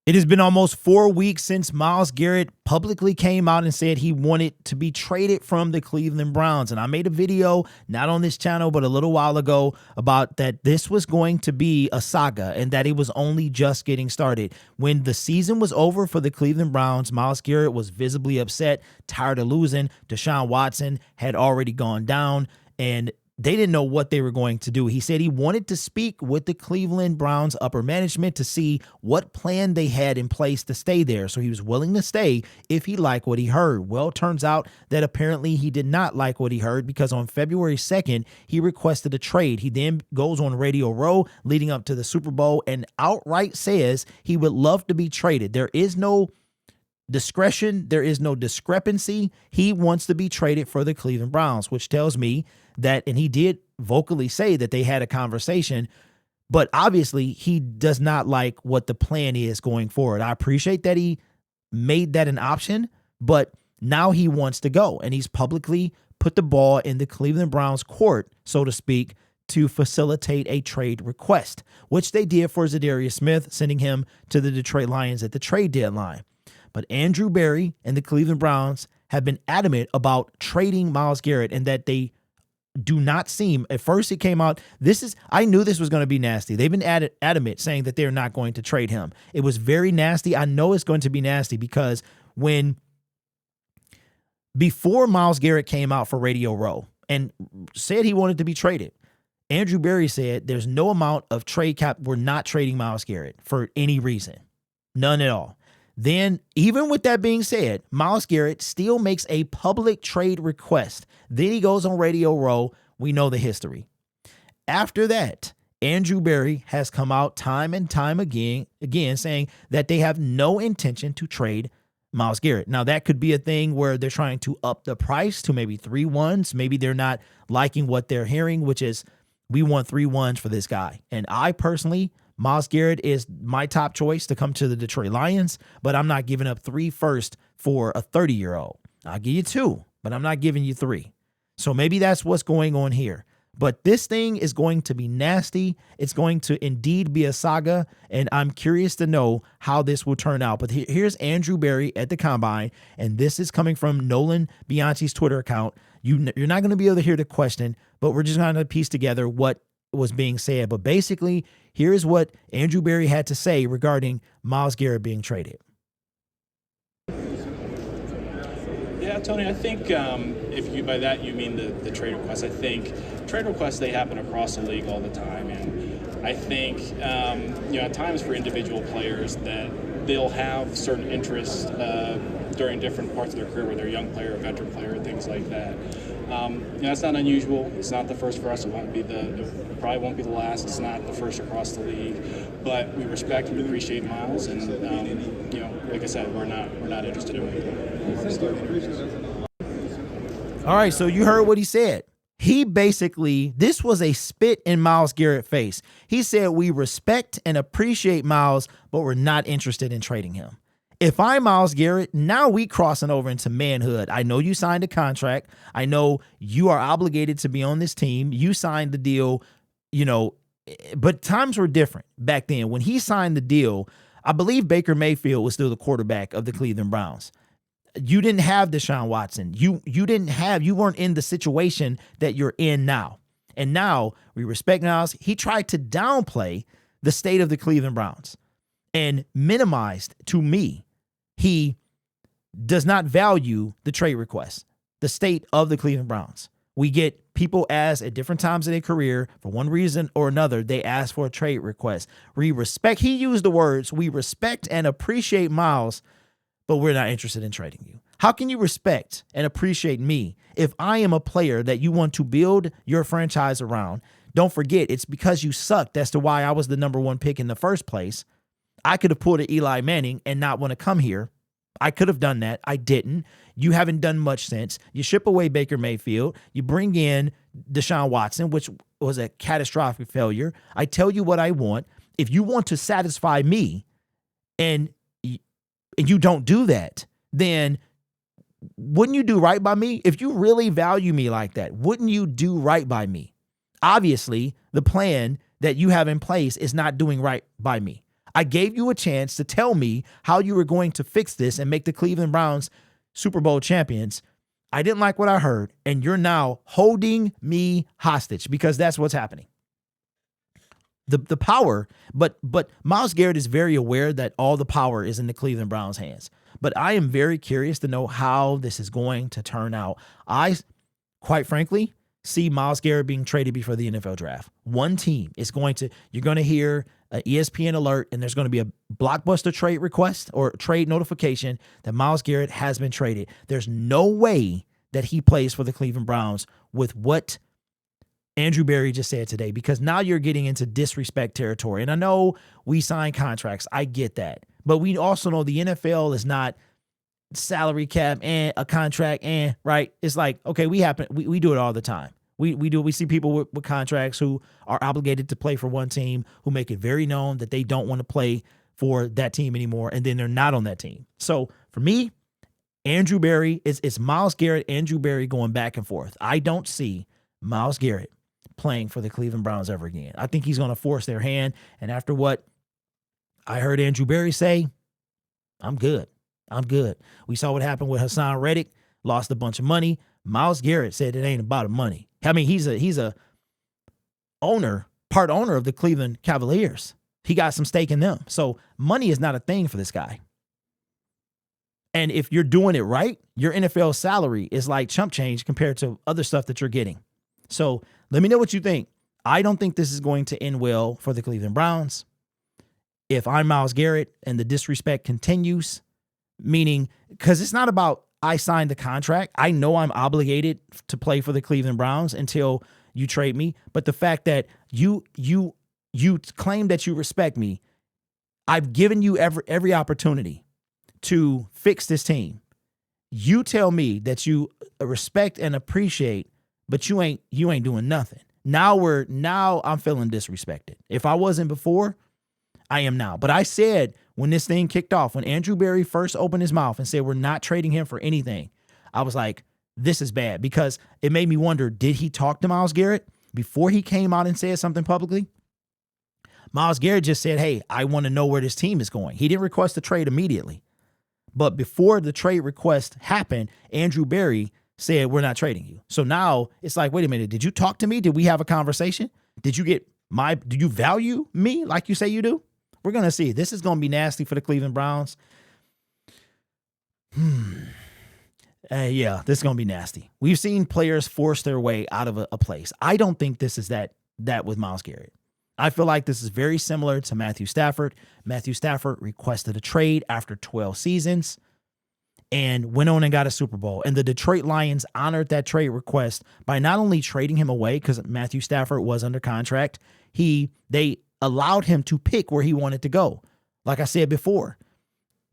It has been almost 4 weeks since Myles Garrett publicly came out and said he wanted to be traded from the Cleveland Browns. And I made a video, not on this channel, but a little while ago, about that this was going to be a saga and that it was only just getting started. When the season was over for the Cleveland Browns, Myles Garrett was visibly upset, tired of losing. Deshaun Watson had already gone down, and they didn't know what they were going to do. He said he wanted to speak with the Cleveland Browns upper management to see what plan they had in place to stay there. So he was willing to stay if he liked what he heard. Well, it turns out that apparently he did not like what he heard, because on February 2nd, he requested a trade. He then goes on Radio Row leading up to the Super Bowl and outright says he would love to be traded. There is no discretion. There is no discrepancy. He wants to be traded for the Cleveland Browns, which tells me that, and he did vocally say that they had a conversation, but obviously he does not like what the plan is going forward. I appreciate that he made that an option, but now he wants to go, and he's publicly put the ball in the Cleveland Browns court, so to speak, to facilitate a trade request, which they did for Zadarius Smith, sending him to the Detroit Lions at the trade deadline. But Andrew Berry and the Cleveland Browns have been adamant about trading Myles Garrett, and that they do not seem, at first it came out, I knew this was going to be nasty. They've been adamant saying that they're not going to trade him. It was very nasty. I know it's going to be nasty because before Myles Garrett came out for Radio Row and said he wanted to be traded, Andrew Berry said there's no amount of trade cap. We're not trading Myles Garrett for any reason. None at all. Then, even with that being said, Myles Garrett still makes a public trade request. Then he goes on Radio Row. We know the history. After that, Andrew Berry has come out time and time again saying that they have no intention to trade Myles Garrett. Now, that could be a thing where they're trying to up the price to maybe 3 ones. Maybe they're not liking what they're hearing, which is, we want 3 ones for this guy. And I personally, Myles Garrett is my top choice to come to the Detroit Lions, but I'm not giving up 3 first for a 30-year-old. I'll give you 2, but I'm not giving you 3. So maybe that's what's going on here. But this thing is going to be nasty. It's going to indeed be a saga, and I'm curious to know how this will turn out. But here's Andrew Berry at the Combine, and this is coming from Nolan Bianchi's Twitter account. You're not going to be able to hear the question, but we're just going to piece together what was being said. But basically, here's what Andrew Berry had to say regarding Myles Garrett being traded. Yeah, Tony, I think if you by that you mean the trade requests, I think trade requests, they happen across the league all the time. And I think, at times for individual players that they'll have certain interests during different parts of their career, whether they're a young player, a veteran player, things like that. It's not unusual. It's not the first for us. It won't be probably won't be the last. It's not the first across the league. But we respect and appreciate Myles, and like I said, we're not interested in it. All right, so you heard what he said. He basically, this was a spit in Myles Garrett's face. He said, we respect and appreciate Myles, but we're not interested in trading him. If I'm Myles Garrett, now we crossing over into manhood. I know you signed a contract. I know you are obligated to be on this team. You signed the deal, but times were different back then. When he signed the deal, I believe Baker Mayfield was still the quarterback of the Cleveland Browns. You didn't have Deshaun Watson. You weren't in the situation that you're in now. And now we respect Myles. He tried to downplay the state of the Cleveland Browns and minimized, to me, he does not value the trade request, the state of the Cleveland Browns. We get people ask at different times in their career, for one reason or another, they ask for a trade request. We respect, he used the words, we respect and appreciate Myles, but we're not interested in trading you. How can you respect and appreciate me if I am a player that you want to build your franchise around? Don't forget, it's because you sucked as to why I was the #1 pick in the first place. I could have pulled an Eli Manning and not want to come here. I could have done that. I didn't. You haven't done much since. You ship away Baker Mayfield. You bring in Deshaun Watson, which was a catastrophic failure. I tell you what I want. If you want to satisfy me and you don't do that, then wouldn't you do right by me? If you really value me like that, wouldn't you do right by me? Obviously, the plan that you have in place is not doing right by me. I gave you a chance to tell me how you were going to fix this and make the Cleveland Browns Super Bowl champions. I didn't like what I heard, and you're now holding me hostage because that's what's happening. The power, but Myles Garrett is very aware that all the power is in the Cleveland Browns' hands. But I am very curious to know how this is going to turn out. I, quite frankly, see Myles Garrett being traded before the NFL draft. One team is you're going to hear an ESPN alert, and there's going to be a blockbuster trade request or trade notification that Myles Garrett has been traded. There's no way that he plays for the Cleveland Browns with what Andrew Berry just said today, because now you're getting into disrespect territory. And I know we sign contracts. I get that. But we also know the NFL is not salary cap and a contract and, right? It's like, okay, we do it all the time. We see people with contracts who are obligated to play for one team, who make it very known that they don't want to play for that team anymore, and then they're not on that team. So for me, Andrew Berry, it's Myles Garrett, Andrew Berry going back and forth. I don't see Myles Garrett playing for the Cleveland Browns ever again. I think he's going to force their hand, and after what I heard Andrew Berry say, I'm good. I'm good. We saw what happened with Hassan Reddick, lost a bunch of money. Myles Garrett said it ain't about the money. I mean, he's a part owner of the Cleveland Cavaliers. He got some stake in them. So money is not a thing for this guy. And if you're doing it right, your NFL salary is like chump change compared to other stuff that you're getting. So let me know what you think. I don't think this is going to end well for the Cleveland Browns. If I'm Myles Garrett and the disrespect continues, meaning, because it's not about I signed the contract. I know I'm obligated to play for the Cleveland Browns until you trade me. But the fact that you claim that you respect me, I've given you every opportunity to fix this team. You tell me that you respect and appreciate, but you ain't doing nothing. Now I'm feeling disrespected. If I wasn't before, I am now. But I said when this thing kicked off, when Andrew Berry first opened his mouth and said we're not trading him for anything, I was like, this is bad, because it made me wonder, did he talk to Myles Garrett before he came out and said something publicly? Myles Garrett just said, hey, I want to know where this team is going. He didn't request a trade immediately. But before the trade request happened, Andrew Berry said, we're not trading you. So now it's like, wait a minute, did you talk to me? Did we have a conversation? Do you value me like you say you do? We're going to see. This is going to be nasty for the Cleveland Browns. Yeah, this is going to be nasty. We've seen players force their way out of a place. I don't think this is that with Myles Garrett. I feel like this is very similar to Matthew Stafford. Matthew Stafford requested a trade after 12 seasons and went on and got a Super Bowl. And the Detroit Lions honored that trade request by not only trading him away, because Matthew Stafford was under contract, they allowed him to pick where he wanted to go. Like I said before,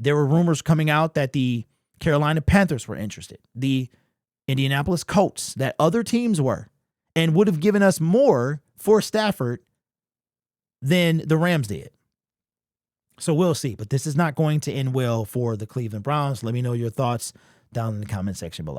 there were rumors coming out that the Carolina Panthers were interested, the Indianapolis Colts, that other teams were, and would have given us more for Stafford than the Rams did. So we'll see. But this is not going to end well for the Cleveland Browns. Let me know your thoughts down in the comment section below.